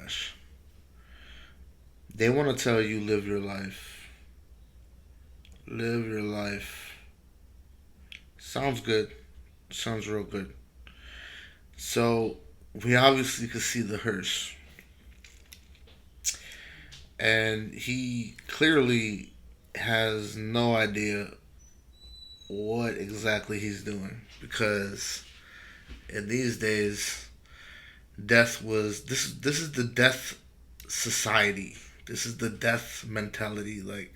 HAMASHIACH. They want to tell you live your life. Live your life. Sounds good. Sounds real good. So we obviously could see the hearse. And he clearly has no idea what exactly he's doing. Because in these days, death was this is the death society. This is the death mentality. Like,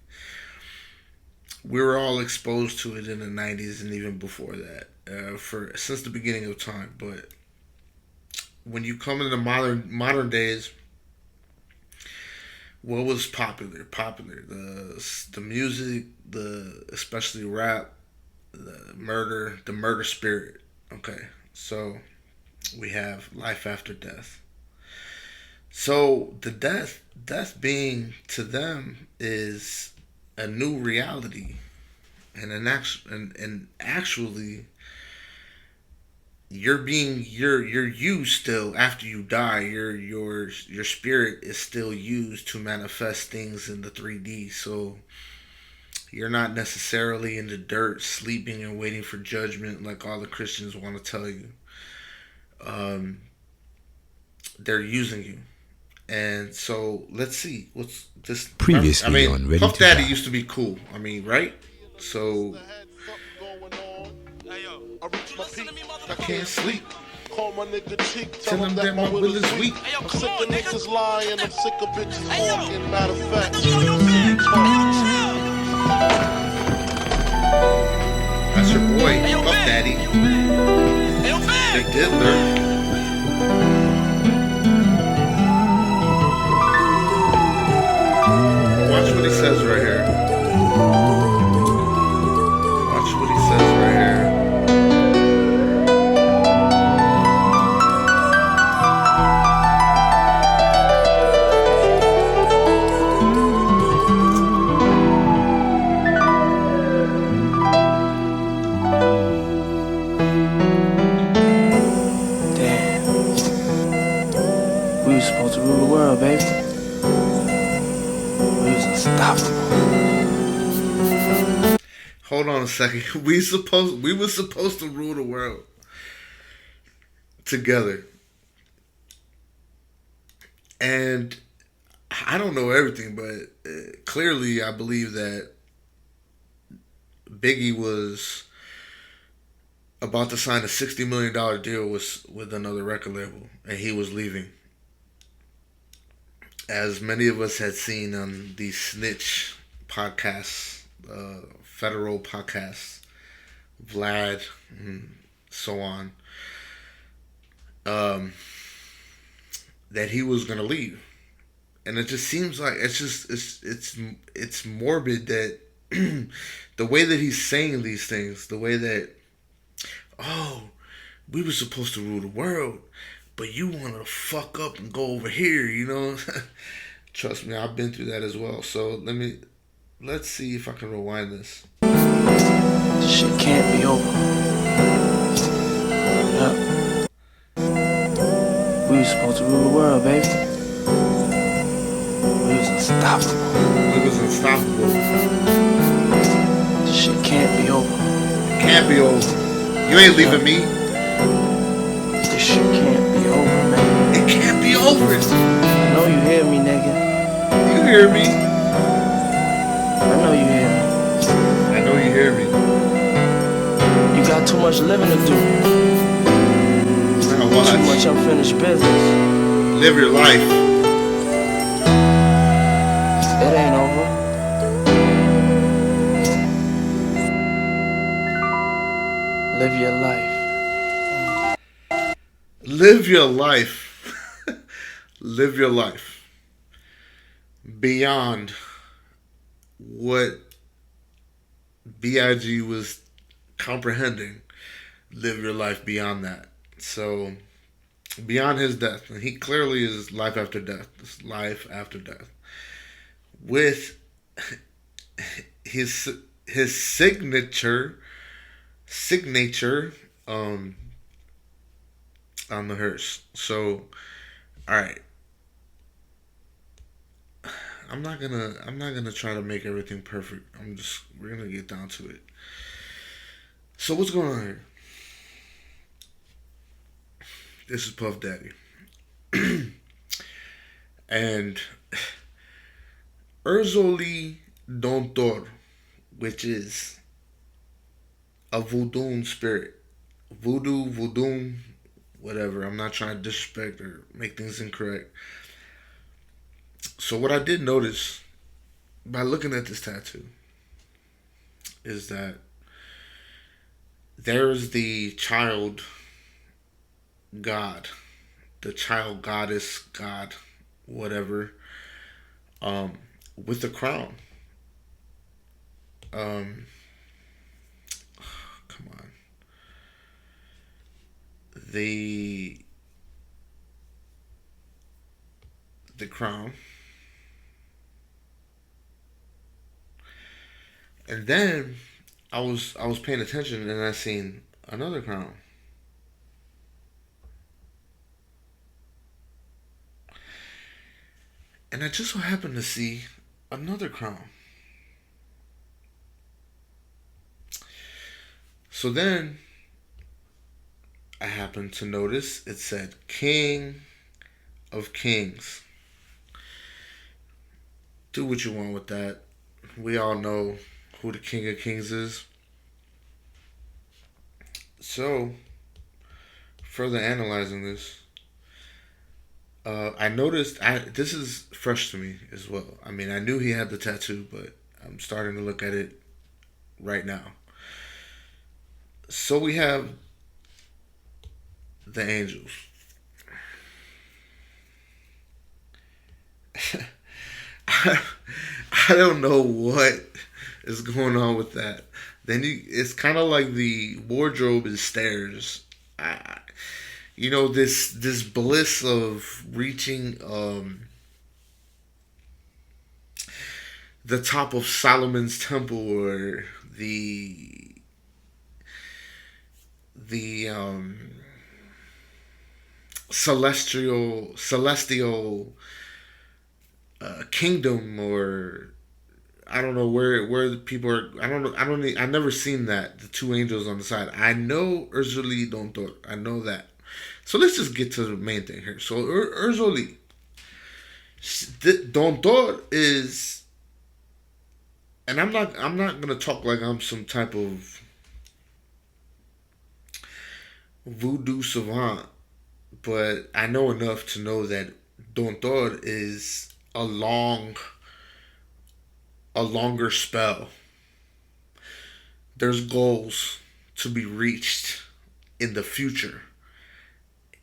we were all exposed to it in the '90s and even before that, for since the beginning of time. But when you come into modern days, what was popular? Popular the music, the especially rap, the murder spirit. Okay, so we have life after death. So the death being to them is a new reality, and actually you're used still after you die. Your spirit is still used to manifest things in the 3D. So you're not necessarily in the dirt sleeping and waiting for judgment like all the Christians want to tell you. Um, they're using you. And so let's see what's this. I Previously mean, on Ready Puff to Daddy Die. used to be cool. I mean, right? So I can't sleep. Call my nigga cheek, Tell him that my will is weak. I'm sick of niggas lying, I'm sick of bitches talking. Matter of fact, That's your boy, Puff Daddy, the diddler. Watch what he says right here. Watch what he says right here. We was supposed to rule the world, baby. We was unstoppable. Hold on a second. We were supposed to rule the world together. And I don't know everything, but clearly I believe that Biggie was about to sign a $60 million deal with another record label, and he was leaving. As many of us had seen on these snitch podcasts, federal podcasts, Vlad, and so on, that he was gonna leave, and it just seems like it's morbid that the way that he's saying these things, the way that, oh, we were supposed to rule the world, but you want to fuck up and go over here, you know? Trust me, I've been through that as well. So let's see if I can rewind this. This shit can't be over. Yep. We was supposed to rule the world, baby. We was unstoppable. It was unstoppable. This shit can't be over. It can't be over. You ain't leaving me. This shit can't be over, man. It can't be over. I know you hear me, nigga. You hear me? I know you hear me. I know you hear me. You got too much living to do. Now watch. Too much unfinished business. Live your life. It ain't over. Live your life. Live your life. Live your life. Beyond what B.I.G. was comprehending. Live your life beyond that. So, beyond his death. And he clearly is life after death. It's life after death. With his signature on the hearse. So, all right. I'm not gonna try to make everything perfect. We're gonna get down to it. So what's going on here? This is Puff Daddy. And Erzoli Dontor, which is a voodoo spirit. Voodoo, whatever. I'm not trying to disrespect or make things incorrect. So what I did notice by looking at this tattoo is that there's the child god, the child goddess, god, whatever, with the crown. Come on. The crown. And then I was paying attention and I seen another crown. And I just so happened to see another crown. So then I happened to notice it said King of Kings. Do what you want with that. We all know who the King of Kings is. So, further analyzing this, I noticed, this is fresh to me as well. I mean, I knew he had the tattoo, but I'm starting to look at it right now. So we have the angels. I don't know what is going on with that. Then it's kind of like the wardrobe is stairs. This bliss of reaching the top of Solomon's temple, or the celestial kingdom, or I don't know where the people are. I've never seen that, the two angels on the side. I know Erzoli Dontor. I know that. So let's just get to the main thing here. So Erzoli Dontor is, and I'm not gonna talk like I'm some type of voodoo savant, but I know enough to know that Dontor is a longer spell. There's goals to be reached in the future.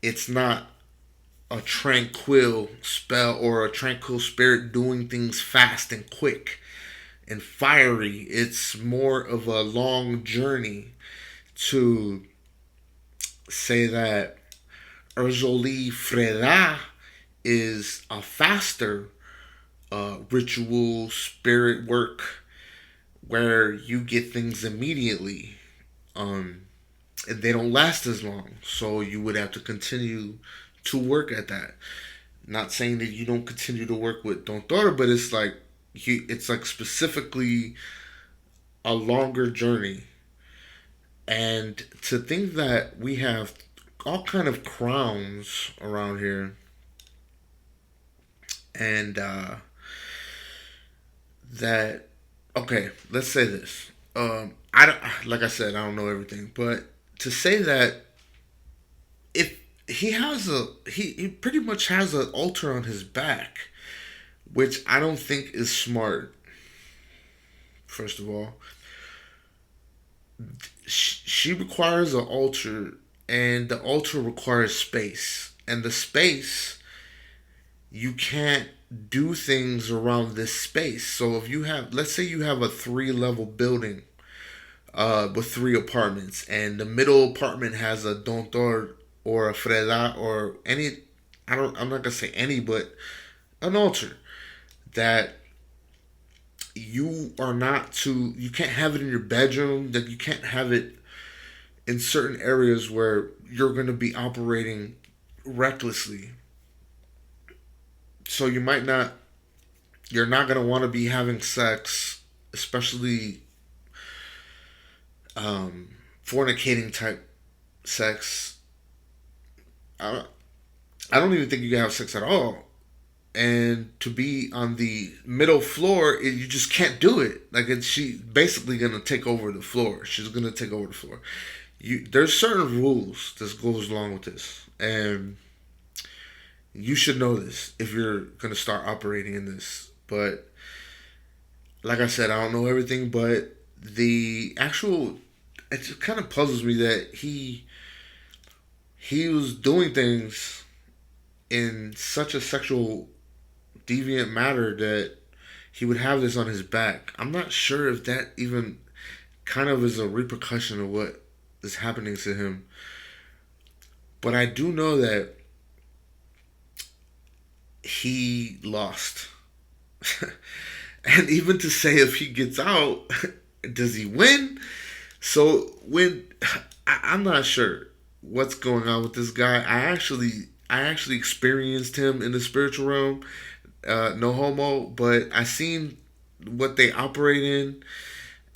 It's not a tranquil spell or a tranquil spirit doing things fast and quick and fiery. It's more of a long journey to say that Erzoli Freda is a faster ritual spirit work where you get things immediately, and they don't last as long, so you would have to continue to work at that. Not saying that you don't continue to work with Dontor, but it's like specifically a longer journey. And to think that we have all kind of crowns around here, and that, okay, let's say this. I don't, like I said, I don't know everything, but to say that if he pretty much has an altar on his back, which I don't think is smart. First of all, she requires an altar, and the altar requires space, and the space, you can't do things around this space. So if you have, let's say you have a 3-level building with 3 apartments, and the middle apartment has a Dontor or a Freda or any, I'm not gonna say any, but an altar that you can't have it in your bedroom, that you can't have it in certain areas where you're going to be operating recklessly. So you might not you're not gonna want to be having sex, especially fornicating type sex. I, I don't even think you can have sex at all. And to be on the middle floor, you just can't do it. Like she basically gonna take over the floor. She's gonna take over the floor. There's certain rules that goes along with this, and you should know this if you're gonna start operating in this. But like I said, I don't know everything, but the actual it just kind of puzzles me that he was doing things in such a sexual deviant matter that he would have this on his back. I'm not sure if that even kind of is a repercussion of what is happening to him. But I do know that he lost. And even to say if he gets out, does he win? So I'm not sure what's going on with this guy. I actually experienced him in the spiritual realm. No homo, but I seen what they operate in,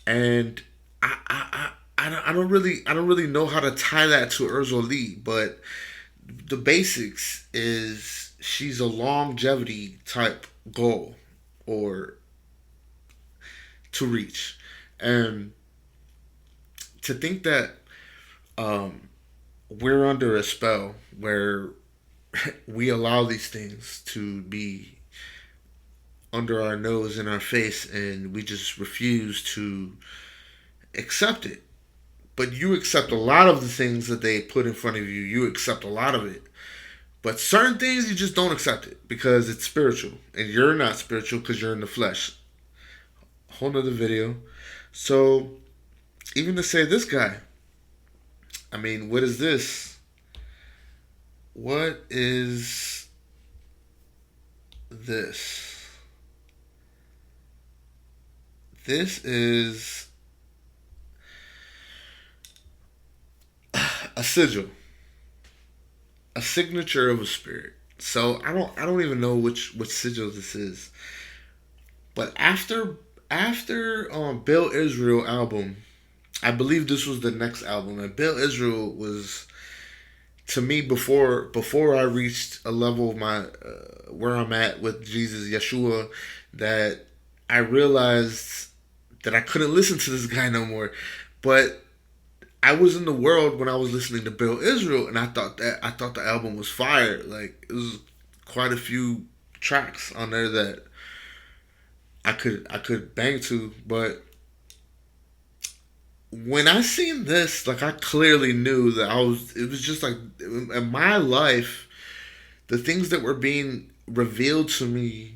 and I don't really know how to tie that to Urzo Lee, but the basics is she's a longevity type goal or to reach, and to think that we're under a spell where we allow these things to be under our nose in our face and we just refuse to accept it. But you accept a lot of the things that they put in front of you. You accept a lot of it. But certain things you just don't accept it because it's spiritual. And you're not spiritual because you're in the flesh. Whole nother video. So even to say this guy, I mean, what is this? What is this? This is a sigil, a signature of a spirit. So I don't even know which sigil this is. But after Bill Israel album, I believe this was the next album, and Bill Israel was, to me, before I reached a level of my where I'm at with Jesus, Yeshua, that I realized that I couldn't listen to this guy no more. But I was in the world when I was listening to Bill Israel, and I thought the album was fire. Like, it was quite a few tracks on there that I could bang to. But when I seen this, like, I clearly knew that it was just like in my life, the things that were being revealed to me,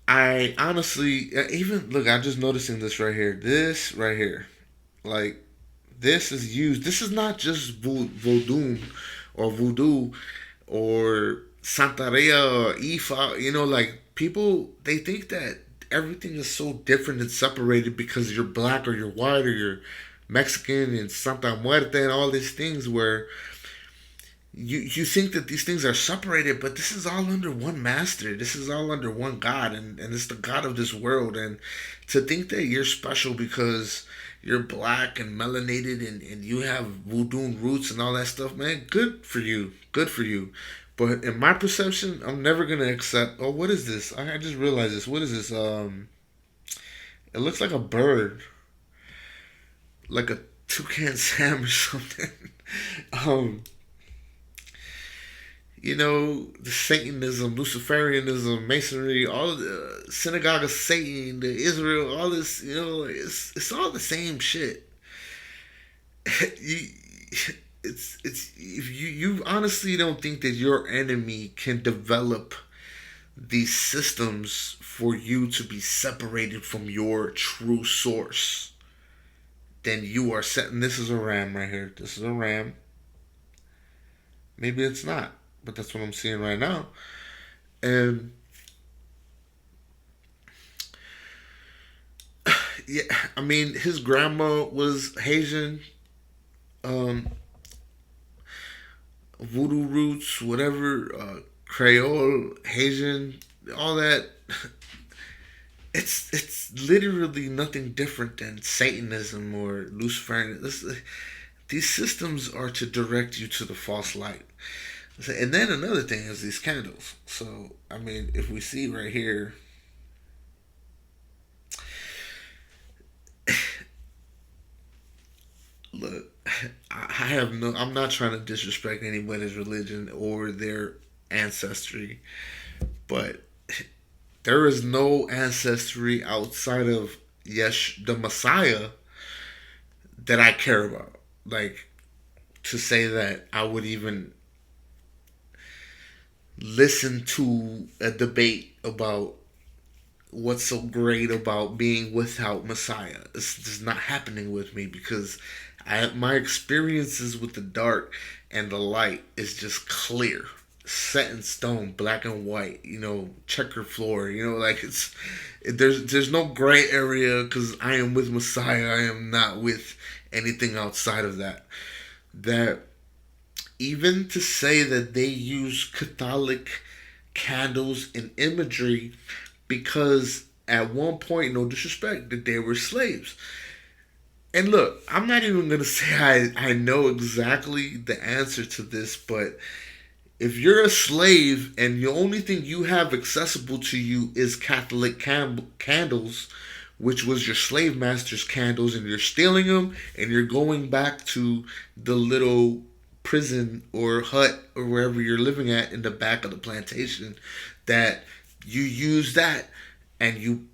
I honestly, even, look, I'm just noticing this right here. This right here. Like, this is used. This is not just voodoo or Santeria or Ifa. You know, like, people, they think that everything is so different and separated because you're black or you're white or you're Mexican and Santa Muerte and all these things where you think that these things are separated, but this is all under one master. This is all under one God, and it's the God of this world. And to think that you're special because you're black and melanated and you have voodoo roots and all that stuff, man, good for you. Good for you. But in my perception, I'm never going to accept, oh, what is this? I just realized this. What is this? It looks like a bird. Like a toucan Sam or something. You know, the Satanism, Luciferianism, Masonry, all the Synagogue of Satan, the Israel, all this, you know, it's all the same shit. It's if you honestly don't think that your enemy can develop these systems for you to be separated from your true source, then you are setting. This is a ram right here. This is a ram. Maybe it's not, but that's what I'm seeing right now. And yeah, I mean, his grandma was Haitian, voodoo roots, whatever, Creole, Haitian, all that. It's literally nothing different than Satanism or Luciferian. These systems are to direct you to the false light. And then another thing is these candles. So I mean, if we see right here, look, I have no. I'm not trying to disrespect anybody's religion or their ancestry, but there is no ancestry outside of the Messiah that I care about. Like, to say that I would even listen to a debate about what's so great about being without Messiah. It's just not happening with me because my experiences with the dark and the light is just clear, set in stone, black and white. Checker floor. Like there's no gray area because I am with Messiah. I am not with anything outside of that. That even to say that they use Catholic candles and imagery because at one point, no disrespect, that they were slaves. And look, I'm not even going to say I know exactly the answer to this, but if you're a slave and the only thing you have accessible to you is Catholic candles, which was your slave master's candles, and you're stealing them and you're going back to the little prison or hut or wherever you're living at in the back of the plantation, that you use that and you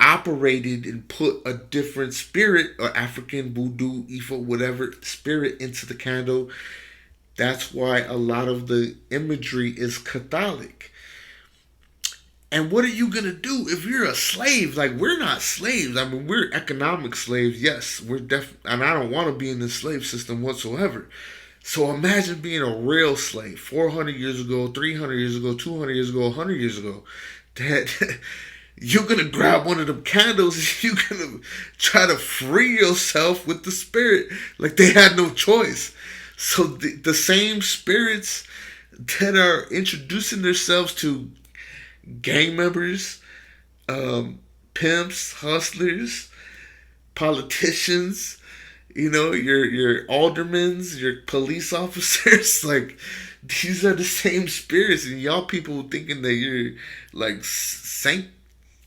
operated and put a different spirit or African voodoo, Ifa, whatever spirit into the candle. That's why a lot of the imagery is Catholic. And what are you going to do if you're a slave? Like, we're not slaves. I mean, we're economic slaves. Yes, we're and I don't want to be in the slave system whatsoever. So imagine being a real slave 400 years ago, 300 years ago, 200 years ago, 100 years ago. That you're going to grab one of them candles and you're going to try to free yourself with the spirit. Like, they had no choice. So the same spirits that are introducing themselves to gang members, pimps, hustlers, politicians, your aldermans, your police officers, like, these are the same spirits, and y'all people thinking that you're like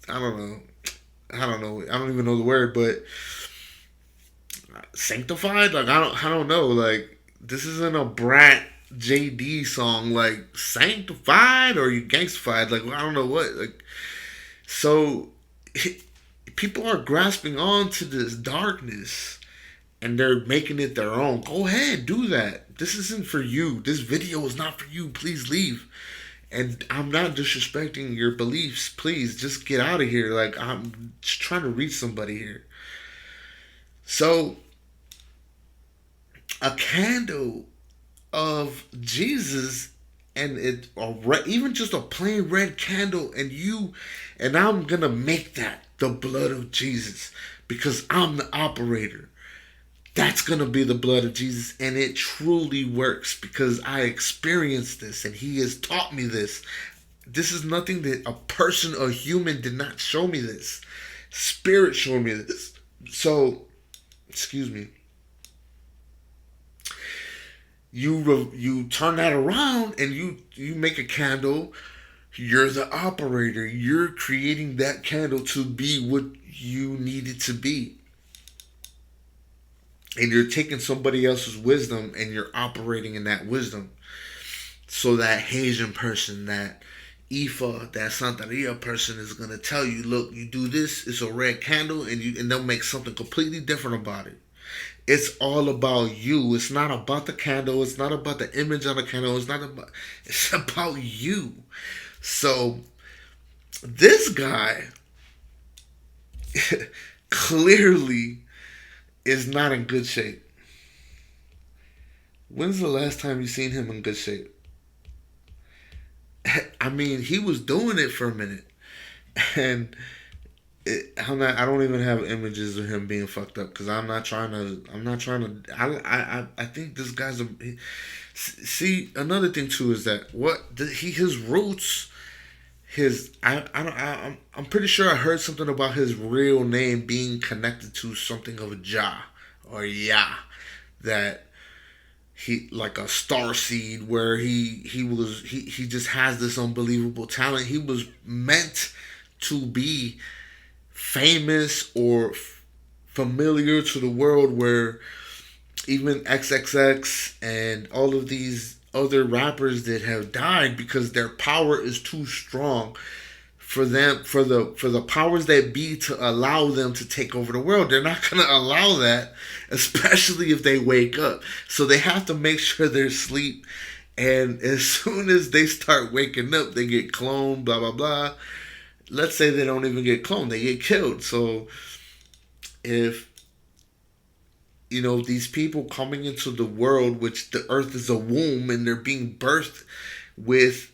I don't know, I don't even know the word, but sanctified, like, I don't know, like, this isn't a Brat JD song, like, sanctified or you gangstified, like, I don't know what, like, so people are grasping on to this darkness and they're making it their own. Go ahead, do that. This isn't for you. This video is not for you. Please leave. And I'm not disrespecting your beliefs. Please just get out of here. Like, I'm just trying to reach somebody here. So, a candle of Jesus, and even just a plain red candle, and I'm gonna make that the blood of Jesus because I'm the operator. That's gonna be the blood of Jesus, and it truly works because I experienced this, and He has taught me this. This is nothing that a human did not show me this. Spirit showed me this. So, excuse me. You turn that around and you make a candle. You're the operator. You're creating that candle to be what you need it to be. And you're taking somebody else's wisdom and you're operating in that wisdom. So that Haitian person, that Ifa, that Santeria person is going to tell you, look, you do this, it's a red candle, and they'll make something completely different about it. It's all about you. It's not about the candle. It's not about the image on the candle. It's about you. So this guy clearly is not in good shape. When's the last time you seen him in good shape? I mean, he was doing it for a minute, and I don't even have images of him being fucked up because I'm not trying to. I think this guy's see, another thing too is that his roots. I'm pretty sure I heard something about his real name being connected to something of a Jah or Yah, that he like a star seed, where he just has this unbelievable talent. He was meant to be famous or familiar to the world, where even XXX and all of these other rappers that have died because their power is too strong for them, for the powers that be to allow them to take over the world. They're not going to allow that, especially if they wake up. So they have to make sure they're asleep, and as soon as they start waking up, they get cloned, blah blah blah. Let's say they don't even get cloned, they get killed. So if these people coming into the world, which the earth is a womb, and they're being birthed with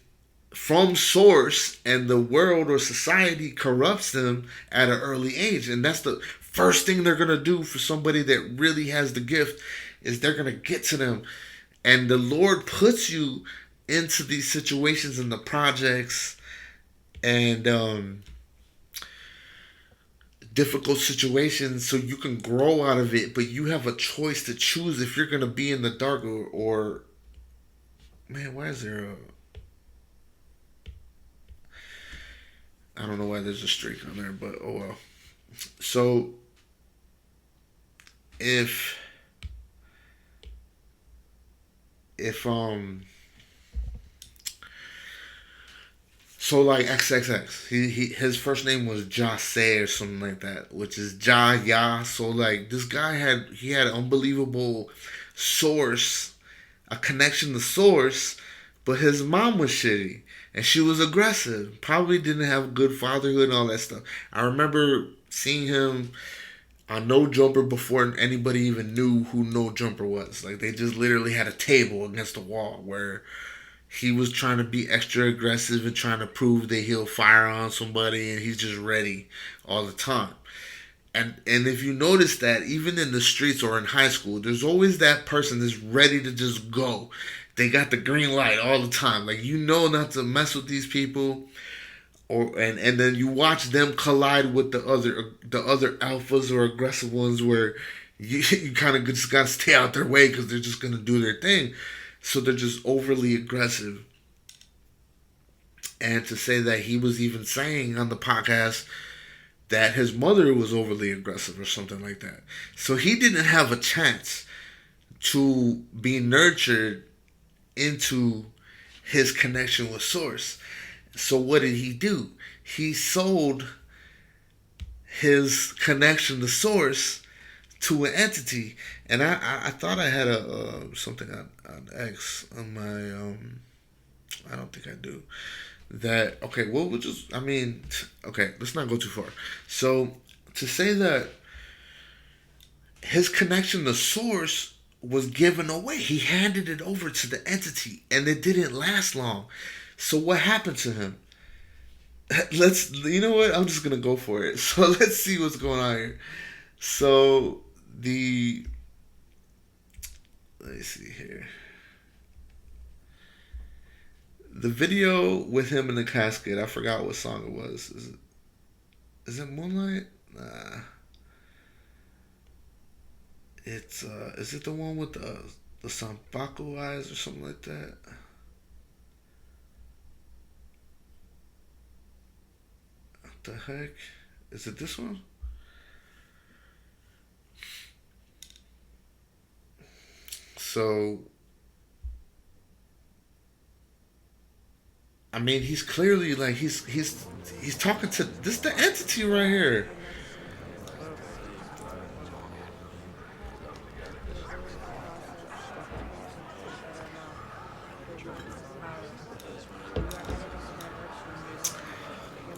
from source, and the world or society corrupts them at an early age, and that's the first thing they're going to do for somebody that really has the gift, is they're going to get to them. And the Lord puts you into these situations in the projects and difficult situations so you can grow out of it, but you have a choice to choose if you're going to be in the dark or man, why is there a, I don't know why there's a streak on there, but oh well. So if so like XXX, his first name was Jase or something like that, which is Ja Ya. So like this guy had an unbelievable source, a connection to source, but his mom was shitty and she was aggressive. Probably didn't have good fatherhood and all that stuff. I remember seeing him on No Jumper before anybody even knew who No Jumper was. Like they just literally had a table against the wall where he was trying to be extra aggressive and trying to prove that he'll fire on somebody, and he's just ready all the time. And if you notice that even in the streets or in high school, there's always that person that's ready to just go. They got the green light all the time. Like not to mess with these people. And then you watch them collide with the other alphas or aggressive ones, where you kind of just gotta stay out their way because they're just gonna do their thing. So they're just overly aggressive. And to say that he was even saying on the podcast that his mother was overly aggressive or something like that. So he didn't have a chance to be nurtured into his connection with Source. So what did he do? He sold his connection to Source to an entity. And I thought I had a something on X on my I don't think I do. That okay, well we'll just okay, let's not go too far. So to say that his connection to Source was given away, he handed it over to the entity, and it didn't last long. So what happened to him? You know what? I'm just gonna go for it. So let's see what's going on here. So let's see here. The video with him in the casket, I forgot what song it was. Is it Moonlight? Nah. It's is it the one with the Sanpaku eyes or something like that? What the heck? Is it this one? So he's clearly like he's talking to this the entity right here.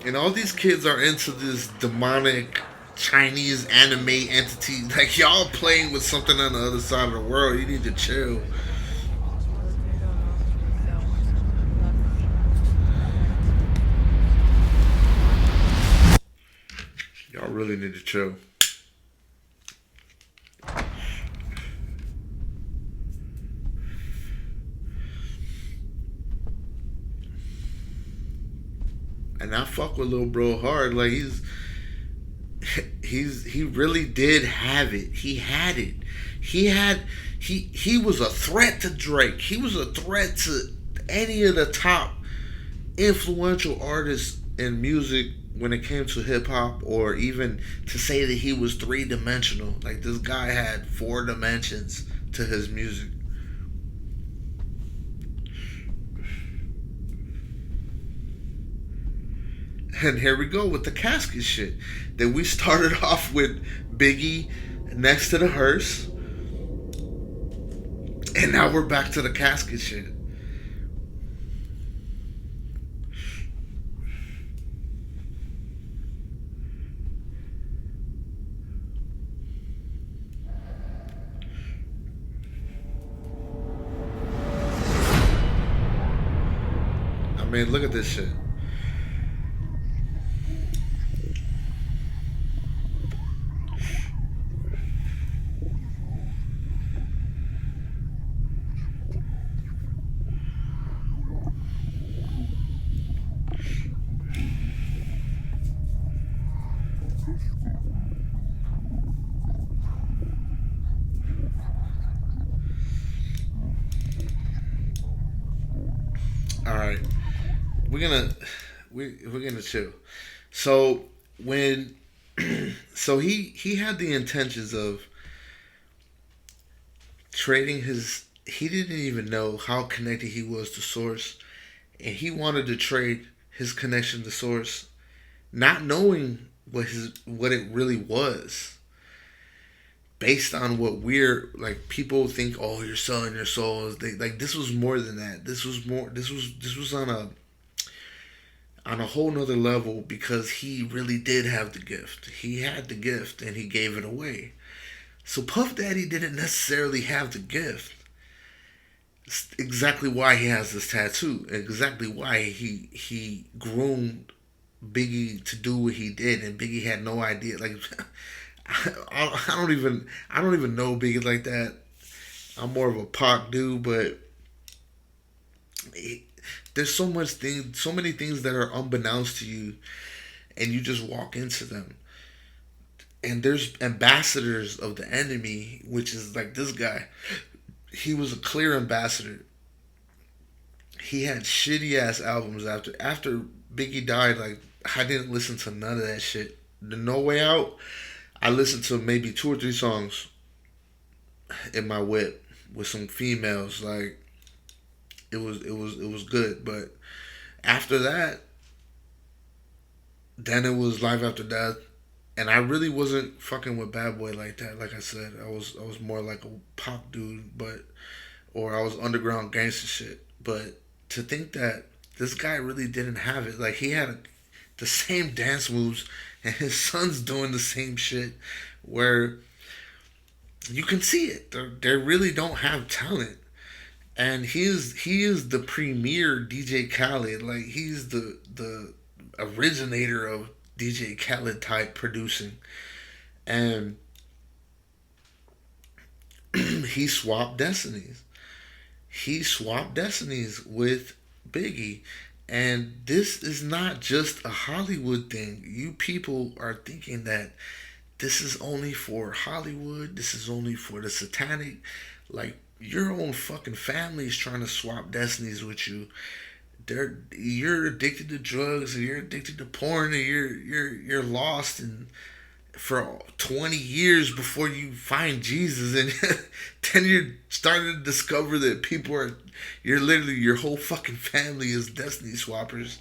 And all these kids are into this demonic Chinese anime entity. Like, y'all playing with something on the other side of the world. You need to chill. Y'all really need to chill. And I fuck with Lil Bro hard. Like he really did have it. He had it. He was a threat to Drake. He was a threat to any of the top influential artists in music when it came to hip hop, or even to say that he was 3-dimensional. Like, this guy had 4 dimensions to his music. And here we go with the casket shit. Then we started off with Biggie next to the hearse. And now we're back to the casket shit. I mean, look at this shit. All right, we're gonna chill. So when so he had the intentions of trading his. He didn't even know how connected he was to Source, and he wanted to trade his connection to Source, not knowing what it really was. Based on what we're like, people think, oh, you're selling your soul. They, like, this was more than that. This was on a whole nother level, because he really did have the gift. He had the gift and he gave it away. So Puff Daddy didn't necessarily have the gift. It's exactly why he has this tattoo. Exactly why he groomed Biggie to do what he did, and Biggie had no idea. Like, I don't even know Biggie like that. I'm more of a Pac dude, but there's so many things that are unbeknownst to you, and you just walk into them. And there's ambassadors of the enemy, which is like this guy. He was a clear ambassador. He had shitty ass albums after Biggie died. Like, I didn't listen to none of that shit. The No Way Out, I listened to maybe 2 or 3 songs in my whip with some females. Like, it was good. But after that, then it was Life After Death. And I really wasn't fucking with Bad Boy like that. Like I said, I was more like a pop dude, or I was underground gangster shit. But to think that this guy really didn't have it, like, he had the same dance moves, and his son's doing the same shit, where you can see it. They really don't have talent. And he is the premier DJ Khaled. Like, he's the originator of DJ Khaled type producing. And he swapped destinies. He swapped destinies with Biggie. And this is not just a Hollywood thing. You people are thinking that this is only for Hollywood. This is only for the satanic. Like, your own fucking family is trying to swap destinies with you. You're addicted to drugs, or you're addicted to porn, or you're lost and for 20 years before you find Jesus, and then you're starting to discover that you're literally, your whole fucking family is destiny swappers.